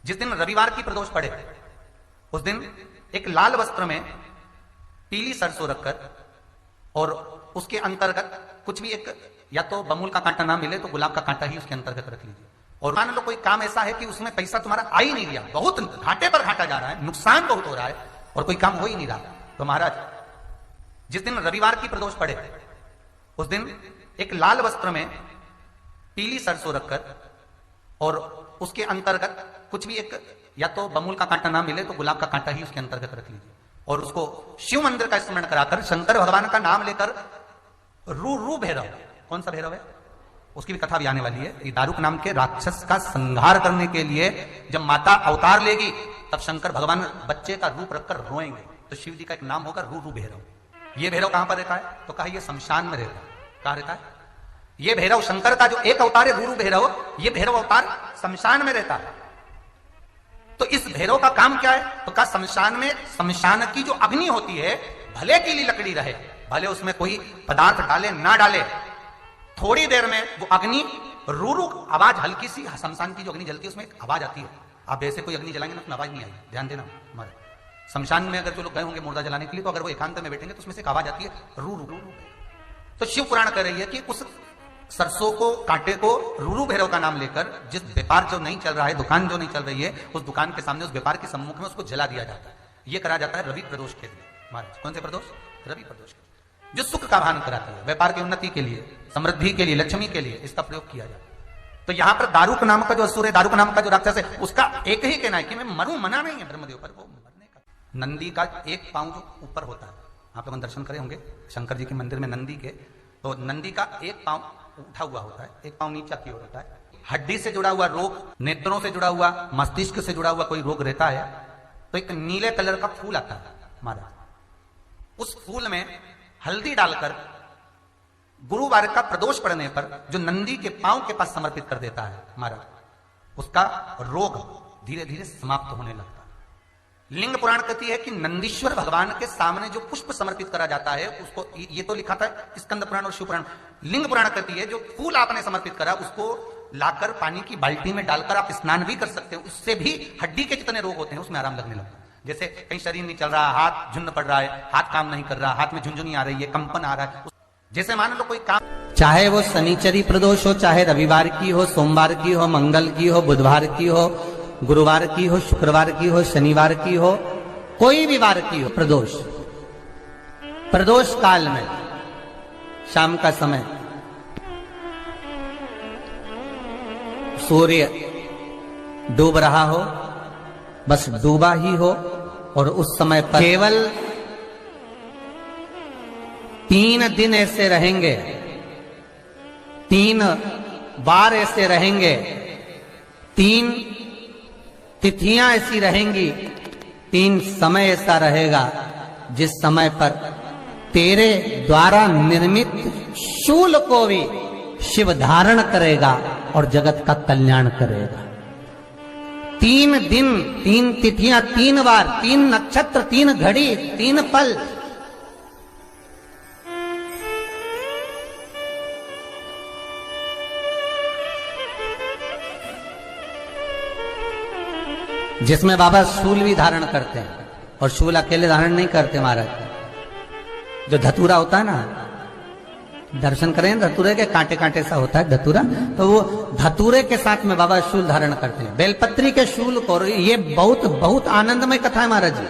जिस दिन रविवार की प्रदोष पड़े उस दिन एक लाल वस्त्र में पीली सरसों रखकर और उसके अंतर्गत कुछ भी एक या तो बमूल का कांटा ना मिले तो गुलाब का कांटा ही उसके अंतर्गत रख लीजिए। और मान लो कोई काम ऐसा है कि उसमें पैसा तुम्हारा आ ही नहीं रहा, बहुत घाटे पर घाटा जा रहा है, नुकसान बहुत हो रहा है और कोई काम हो ही नहीं रहा, तो महाराज जिस दिन रविवार की प्रदोष पड़े उस दिन एक लाल वस्त्र में पीली सरसों रखकर और उसके अंतर्गत कुछ भी एक या तो बमूल का कांटा ना मिले तो गुलाब का कांटा ही उसके अंतर्गत रख लीजिए और उसको शिव मंदिर का स्मरण कराकर शंकर भगवान का नाम लेकर रू रू भैरव, कौन सा भैरव है उसकी भी कथा भी आने वाली है। ये दारुक नाम के राक्षस का संहार करने के लिए जब माता अवतार लेगी तब शंकर भगवान बच्चे का रूप रखकर रोएंगे, तो शिव जी का एक नाम होगा रू रू भैरव। ये भैरव कहां पर रहता है तो कहा ये शमशान में रहता है। कहां रहता है ये भैरव? शंकर का जो एक अवतार है रू रू भैरव, ये भैरव अवतार शमशान में रहता है। तो इस भैरव का काम क्या है तो कहा शमशान में, शमशान की जो अग्नि होती है भले गीली लकड़ी रहे, भले उसमें कोई पदार्थ डाले ना डाले, थोड़ी देर में वो अग्नि रू रू आवाज, हल्की सी शमशान की जो अग्नि जलती है उसमें एक आवाज आती है। आप ऐसे कोई अग्नि जलाएंगे ना उसमें आवाज नहीं आई, ध्यान देना। हमारे शमशान में अगर जो लोग गए होंगे मुर्दा जलाने के लिए तो अगर वो एकांत में बैठेंगे तो उसमें से एक आवाज आती है रू रू रू रू। तो शिव पुराण कह रही है कि उस सरसों को, कांटे को रूरू भैरव का नाम लेकर जिस व्यापार जो नहीं चल रहा है, दुकान जो नहीं चल रही है, उस दुकान के सामने, उस व्यापार के सम्मुख में उसको जला दिया जाता है। यह करा जाता है रवि प्रदोष के लिए। महाराज कौन से प्रदोष? रवि प्रदोष के लिए, जो सुख का भान कराती है, व्यापार की उन्नति के लिए, समृद्धि के लिए, लक्ष्मी के लिए इसका प्रयोग किया जाता है। तो यहां पर दारुक नाम का जो असुर है, दारुक नाम का जो राक्षस है, उसका एक ही कहना है कि मैं मरूं, मना नहीं है ब्रह्मदेव पर, वो मरने का। नंदी का एक पांव जो ऊपर होता है, आप लोग दर्शन करे होंगे शंकर जी के मंदिर में नंदी के, तो नंदी का एक पांव उठा हुआ होता है, एक पांव नीचा की ओर होता है। हड्डी से जुड़ा हुआ रोग, नेत्रों से जुड़ा हुआ, मस्तिष्क से जुड़ा हुआ कोई रोग रहता है तो एक नीले कलर का फूल आता है महाराज, उस फूल में हल्दी डालकर गुरुवार का प्रदोष पड़ने पर जो नंदी के पांव के पास समर्पित कर देता है महाराज, उसका रोग धीरे धीरे समाप्त होने लगता है। लिंग पुराण कहती है कि नंदीश्वर भगवान के सामने जो पुष्प समर्पित करा जाता है उसको, ये तो लिखा था स्कंद पुराण और शिव पुराण, लिंग पुराण कहती है जो फूल आपने समर्पित करा उसको लाकर पानी की बाल्टी में डालकर आप स्नान भी कर सकते हो, उससे भी हड्डी के जितने रोग होते हैं उसमें आराम लगने लगता है। जैसे कहीं शरीर नहीं चल रहा, हाथ झुन्न पड़ रहा है, हाथ काम नहीं कर रहा, हाथ में झुंझुनी आ रही है, कंपन आ रहा है, जैसे मान लो कोई काम, चाहे वो शनिचरी प्रदोष हो, चाहे रविवार की हो, सोमवार की हो, मंगल की हो, बुधवार की हो, गुरुवार की हो, शुक्रवार की हो, शनिवार की हो, कोई भी वार की हो, प्रदोष, प्रदोष काल में शाम का समय सूर्य डूब रहा हो, बस डूबा ही हो, और उस समय पर केवल 3 दिन ऐसे रहेंगे, 3 बार ऐसे रहेंगे, 3 तिथियां ऐसी रहेंगी, 3 समय ऐसा रहेगा जिस समय पर तेरे द्वारा निर्मित शूल को भी शिव धारण करेगा और जगत का कल्याण करेगा। 3 दिन, 3 तिथियां, 3 बार, 3 नक्षत्र, 3 घड़ी, 3 पल, जिसमें बाबा शूल भी धारण करते हैं, और शूल अकेले धारण नहीं करते महाराज, जो धतूरा होता है ना, दर्शन करें धतूरे के, कांटे कांटे सा होता है धतूरा, तो वो धतूरे के साथ में बाबा शूल धारण करते हैं, बेलपत्री के शूल को। ये बहुत बहुत आनंदमय कथा है महाराज जी,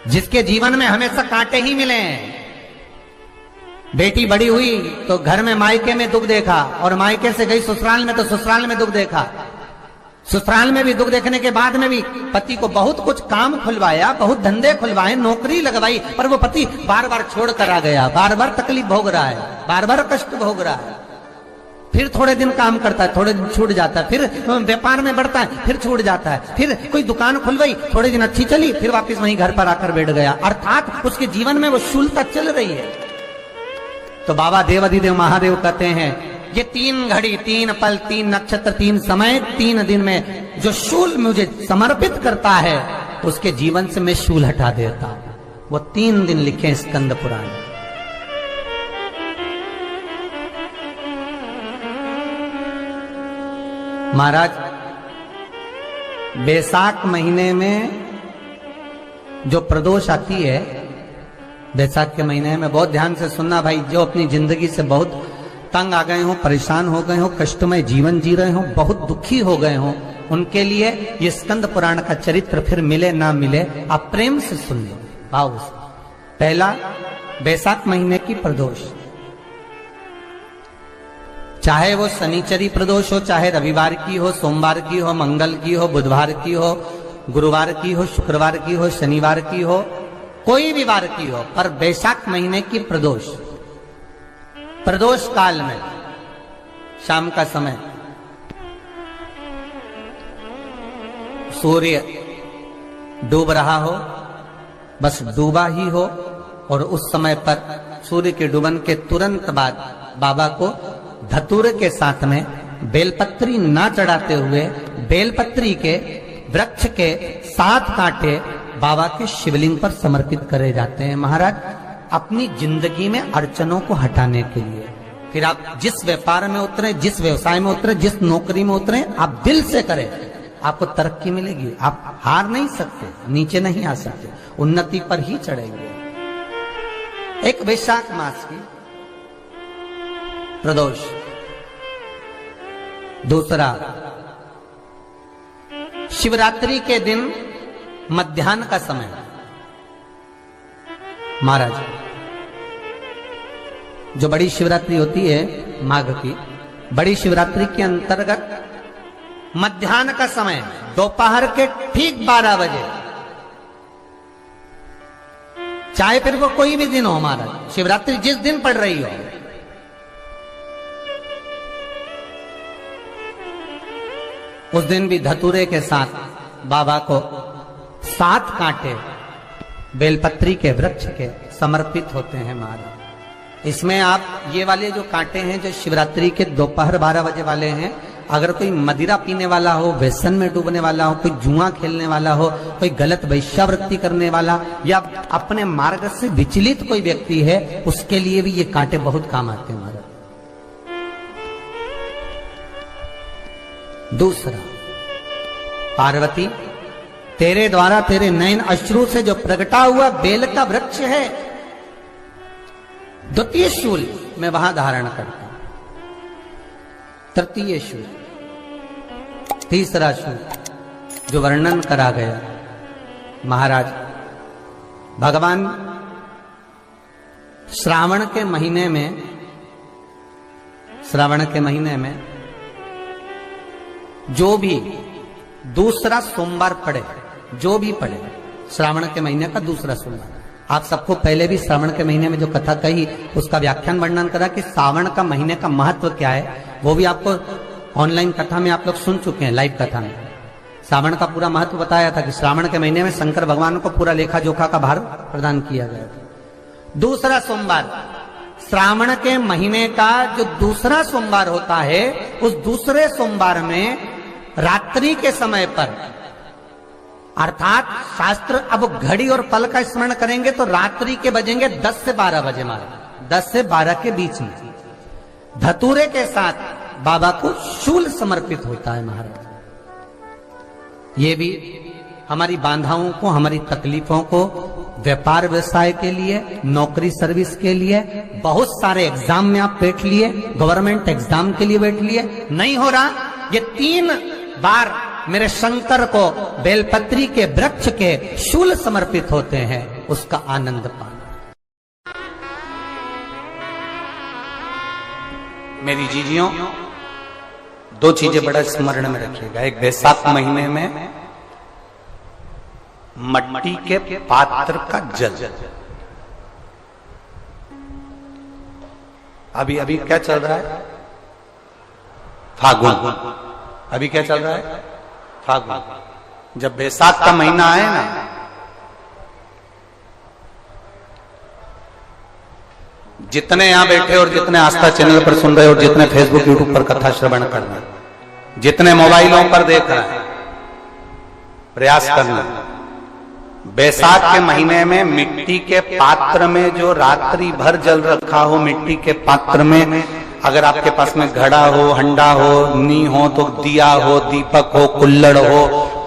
जिसके जीवन में हमेशा कांटे ही मिले हैं। बेटी बड़ी हुई तो घर में मायके में दुख देखा, और मायके से गई ससुराल में तो ससुराल में दुख देखा, ससुराल में भी दुख देखने के बाद में भी पति को बहुत कुछ काम खुलवाया, बहुत धंधे खुलवाए, नौकरी लगवाई, पर वो पति बार बार छोड़ कर आ गया, बार बार तकलीफ भोग रहा है, बार बार कष्ट भोग रहा है। फिर थोड़े दिन काम करता है, थोड़े दिन छूट जाता है, फिर व्यापार में बढ़ता है, फिर छूट जाता है, फिर कोई दुकान खुलवाई, थोड़े दिन अच्छी चली, फिर वापस वहीं घर पर आकर बैठ गया, अर्थात उसके जीवन में वो शूलता चल रही है। तो बाबा देवाधिदेव महादेव कहते हैं ये 3 घड़ी, 3 पल, 3 नक्षत्र, 3 समय, 3 दिन में जो शूल मुझे समर्पित करता है उसके जीवन से मैं शूल हटा देता हूं। वो 3 दिन लिखे स्कंद पुराण। महाराज बैसाख महीने में जो प्रदोष आती है, बैसाख के महीने में बहुत ध्यान से सुनना भाई, जो अपनी जिंदगी से बहुत तंग आ गए हो, परेशान हो गए हो, कष्टमय जीवन जी रहे हो, बहुत दुखी हो गए हो, उनके लिए ये स्कंद पुराण का चरित्र फिर मिले ना मिले, आप प्रेम से सुन लो भाव से। पहला, बैसाख महीने की प्रदोष, चाहे वो शनिचरी प्रदोष हो, चाहे रविवार की हो, सोमवार की हो, मंगल की हो, बुधवार की हो, गुरुवार की हो, शुक्रवार की हो, शनिवार की हो, कोई भी वार की हो, पर बैसाख महीने की प्रदोष, प्रदोष काल में शाम का समय सूर्य डूब रहा हो, बस डूबा ही हो, और उस समय पर सूर्य के डूबन के तुरंत बाद बाबा को धतूरे के साथ में बेलपत्री ना चढ़ाते हुए बेलपत्री के वृक्ष के 7 कांटे बाबा के शिवलिंग पर समर्पित करे जाते हैं महाराज, अपनी जिंदगी में अड़चनों को हटाने के लिए। फिर आप जिस व्यापार में उतरे, जिस व्यवसाय में उतरे, जिस नौकरी में उतरे, आप दिल से करें, आपको तरक्की मिलेगी। आप हार नहीं सकते, नीचे नहीं आ सकते, उन्नति पर ही चढ़ेंगे। एक वैशाख मास की प्रदोष, दूसरा शिवरात्रि के दिन मध्याह्न का समय महाराज, जो बड़ी शिवरात्रि होती है माघ की, बड़ी शिवरात्रि के अंतर्गत मध्याह्न का समय, दोपहर के ठीक 12 बजे, चाहे फिर वो कोई भी दिन हो महाराज, शिवरात्रि जिस दिन पड़ रही हो, उस दिन भी धतूरे के साथ बाबा को 7 कांटे बेलपत्री के वृक्ष के समर्पित होते हैं महाराज। इसमें आप ये वाले जो कांटे हैं, जो शिवरात्रि के दोपहर 12 बजे वाले हैं, अगर कोई मदिरा पीने वाला हो, व्यसन में डूबने वाला हो, कोई जुआ खेलने वाला हो, कोई गलत वैश्यावृत्ति करने वाला, या अपने मार्ग से विचलित कोई व्यक्ति है, उसके लिए भी ये कांटे बहुत काम आते हैं महाराज। दूसरा, पार्वती तेरे द्वारा तेरे नयन अश्रु से जो प्रगटा हुआ बेल का वृक्ष है, द्वितीय शूल मैं वहां धारण करता हूं, तृतीय शूल, तीसरा शूल जो वर्णन करा गया महाराज, भगवान श्रावण के महीने में, श्रावण के महीने में जो भी दूसरा सोमवार पड़े, जो भी पड़े, श्रावण के महीने का दूसरा सोमवार, आप सबको पहले भी श्रावण के महीने में जो कथा कही उसका व्याख्यान वर्णन करा कि श्रावण का महीने का महत्व क्या है, वो भी आपको ऑनलाइन कथा में आप लोग सुन चुके हैं, लाइव कथा में श्रावण का पूरा महत्व बताया था कि श्रावण के महीने में शंकर भगवान को पूरा लेखा जोखा का भार प्रदान किया गया था। दूसरा सोमवार, श्रावण के महीने का जो दूसरा सोमवार होता है, उस दूसरे सोमवार में रात्रि के समय पर, अर्थात शास्त्र अब घड़ी और पल का स्मरण करेंगे तो रात्रि के बजेंगे 10 से 12 बजे महाराज, 10 से 12 के बीच में धतूरे के साथ बाबा को शूल समर्पित होता है महाराज। ये भी हमारी बाधाओं को, हमारी तकलीफों को, व्यापार व्यवसाय के लिए, नौकरी सर्विस के लिए, बहुत सारे एग्जाम में आप बैठ लिए, गवर्नमेंट एग्जाम के लिए बैठ लिए, नहीं हो रहा, ये 3 बार मेरे शंकर को बेलपत्री के वृक्ष के शूल समर्पित होते हैं, उसका आनंद पाना। मेरी जीजियों, 2 चीजें बड़ा स्मरण में रखिएगा। एक, बैसाख महीने में मट्टी के पात्र का जल, अभी अभी क्या चल रहा है, फागुन, अभी क्या चल रहा है, फागुन। जब बैसाख का महीना आए ना, जितने यहां बैठे और जितने आस्था चैनल पर सुन रहे और जितने फेसबुक यूट्यूब पर कथा श्रवण कर रहे, जितने मोबाइलों पर देख रहे हैं, प्रयास करना, बैसाख के महीने में मिट्टी के पात्र में जो रात्रि भर जल रखा हो, मिट्टी के पात्र में, अगर आपके पास में घड़ा हो, हंडा हो, नी हो, तो दिया हो, दीपक हो, कुल्लड़ हो,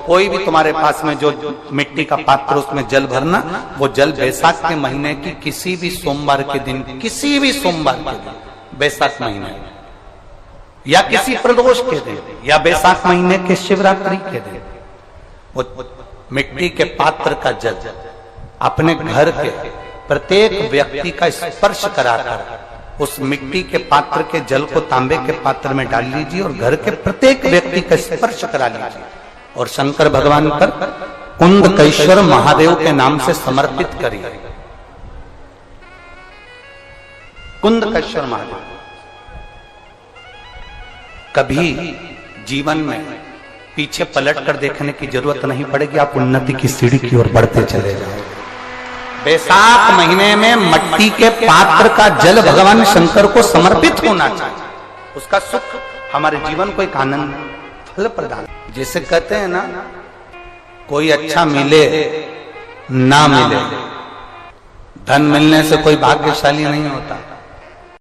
कोई भी तुम्हारे पास में जो मिट्टी का पात्र उसमें जल भरना, वो जल बैसाख के महीने की किसी भी सोमवार के दिन, किसी भी सोमवार के दिन, बैसाख महीने या किसी प्रदोष के दिन या बैसाख महीने के शिवरात्रि के दिन, वो मिट्टी के पात्र का जल अपने घर के प्रत्येक व्यक्ति का स्पर्श कराकर उस मिट्टी के पात्र के जल को तांबे के पात्र में डाल लीजिए और घर के प्रत्येक व्यक्ति का स्पर्श करा लीजिए और शंकर भगवान पर कुंदकेश्वर महादेव के नाम से समर्पित करिए। कुंदकेश्वर महादेव। कभी जीवन में पीछे पलट कर देखने की जरूरत नहीं पड़ेगी, आप उन्नति की सीढ़ी की ओर बढ़ते चले जाओगे। बैसाख महीने में मिट्टी के पात्र का जल भगवान शंकर को समर्पित होना चाहिए, उसका सुख हमारे जीवन को एक आनंद फल प्रदान। जैसे कहते हैं ना, कोई अच्छा मिले ना मिले, धन मिलने से कोई भाग्यशाली नहीं होता।